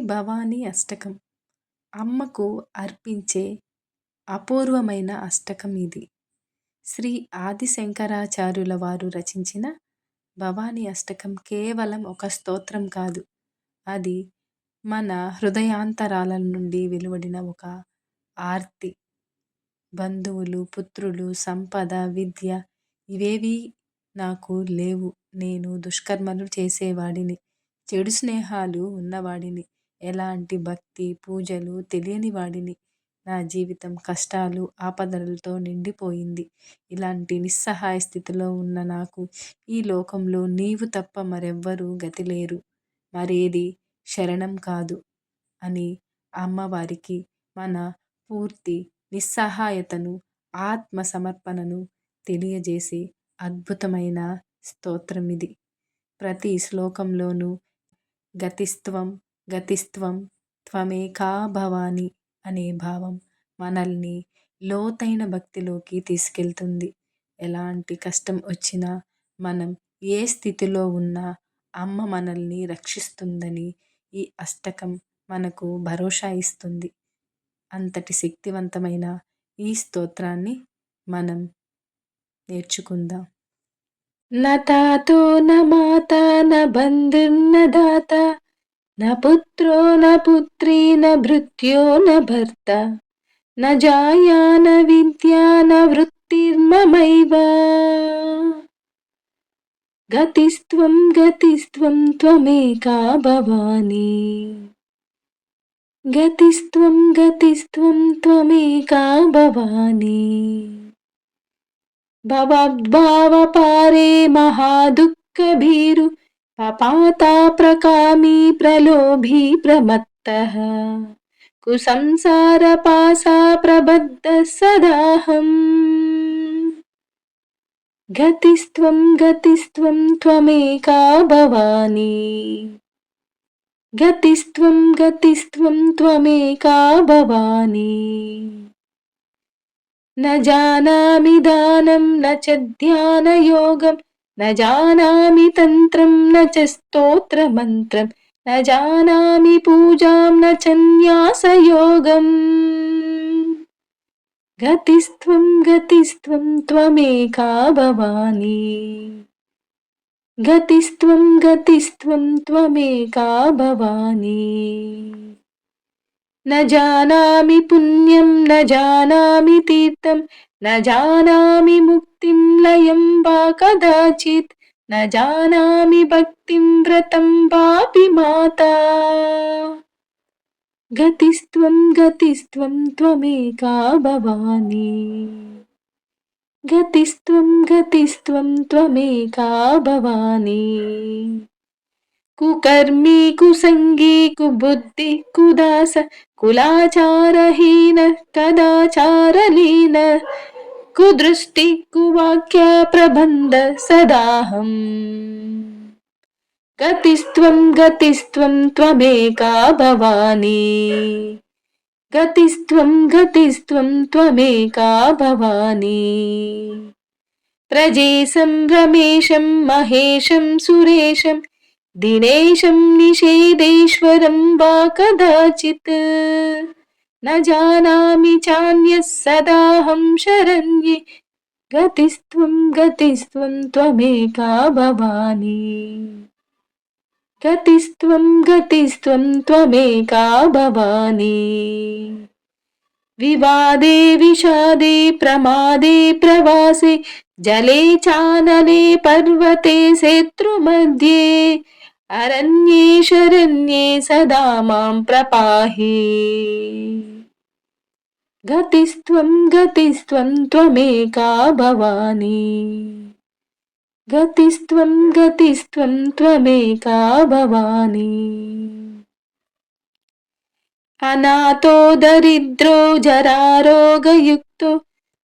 భవానీ అష్టకం అమ్మకు అర్పించే అపూర్వమైన అష్టకం ఇది. శ్రీ ఆదిశంకరాచార్యుల వారు రచించిన భవానీ అష్టకం కేవలం ఒక స్తోత్రం కాదు. అది మన హృదయాంతరాల నుండి వెలువడిన ఒక ఆర్తి. బంధువులు, పుత్రులు, సంపద, విద్య ఇవేవీ నాకు లేవు. నేను దుష్కర్మలు చేసేవాడిని. చెడు స్నేహాలు ఉన్నవాడిని. ఎలాంటి భక్తి, పూజలు తెలియని వాడిని. నా జీవితం కష్టాలు, ఆపదలతో నిండిపోయింది. ఇలాంటి నిస్సహాయ స్థితిలో ఉన్న నాకు ఈ లోకంలో నీవు తప్ప మరెవ్వరూ గతిలేరు. మరేది శరణం కాదు అని అమ్మవారికి మన పూర్తి నిస్సహాయతను, ఆత్మ సమర్పణను తెలియజేసే అద్భుతమైన స్తోత్రమిది. ప్రతి శ్లోకంలోనూ గతిస్త్వం గతిస్త్వం త్వమేకా భవాని అనే భావం మనల్ని లోతైన భక్తిలోకి తీసుకెళ్తుంది. ఎలాంటి కష్టం వచ్చినా, మనం ఏ స్థితిలో ఉన్నా అమ్మ మనల్ని రక్షిస్తుందని ఈ అష్టకం మనకు భరోసా ఇస్తుంది. అంతటి శక్తివంతమైన ఈ స్తోత్రాన్ని మనం నేర్చుకుందాం. న తాతో న మాత న బంధుర్న దాత న పుత్రో న పుత్రీ న భృత్యో న భర్త న జాయా న విద్యా న వృత్తిర్మమైవ గతిస్త్వం గతిస్త్వం త్వమేకా భవాని గతిస్త్వం గతిస్త్వం త్వమేకా భవాని భవద్భావపారే మహాదుఃఖభీరు పపాతా ప్రకామీ ప్రలోభీ ప్రమత్తః కుసంసారపాశా ప్రబద్ధः సదాహం గతిస్త్వం గతిస్త్వం త్వమేకా భవాని గతిస్త్వం గతిస్త్వం త్వమేకా భవాని న జానామి దానం న చ ధ్యానయోగం న జానామి తంత్రం న చ స్తోత్రమంత్రం న జానామి పూజాం న చ న్యాసయోగం గతిస్త్వం గతిస్త్వం త్వమేకా భవాని గతిస్త్వం గతిస్త్వం త్వమేకా భవాని న జానామి పుణ్యం న జానామి తీర్థం న జానామి ముక్తిం లయం వా కదాచిత్ న జానామి భక్తిం వ్రతం వాపి మాతా గతిస్త్వం గతిస్త్వం త్వమేకా భవాని గతిస్త్వం గతిస్త్వం త్వమేకా భవాని కుకర్మీ కుసంగీ కుబుద్ధి కుదాస కులాచారహీన కదాచారలీన కుదృష్టి కువాక్య ప్రబంధ సదాహం గతిస్త్వం గతిస్త్వం త్వమేకా భవాని గతిస్త్వం గతిస్త్వం త్వమేకా భవాని ప్రజేశం రమేశం మహేశం సురేశం దినేశం నిషేధేశ్వరం వా కదాచిత్ న జానామి చాన్యః సదాహం శరణ్యే గతిస్త్వం గతిస్త్వం త్వమేకా భవాని గతిస్త్వం గతిస్త్వం త్వమేకా భవాని వివాదే విషాదే ప్రమాదే ప్రవాసే జలే చానలే పర్వతే శత్రుమధ్యే అరణ్యే శరణ్యే సదా మాం ప్రపాహి గతిస్త్వం గతిస్త్వం త్వమేకా భవాని గతిస్త్వం గతిస్త్వం త్వమేకా భవాని అనాథో దరిద్రో జరారోగయుక్తో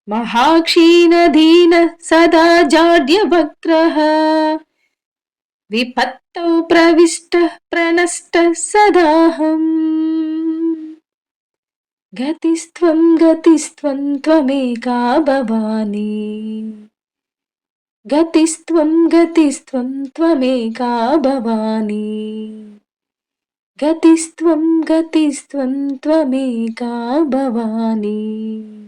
మహాక్షీణదీన సదా జాడ్యవక్రః విపత్తౌ ప్రవిష్టః ప్రణష్టః సదాహం గతిస్త్వం గతిస్త్వం త్వమేకా భవాని గతిస్త్వం గతిస్త్వం త్వమేకా భవాని गतिस्त्वं गतिस्त्वं त्वमेका भवानी।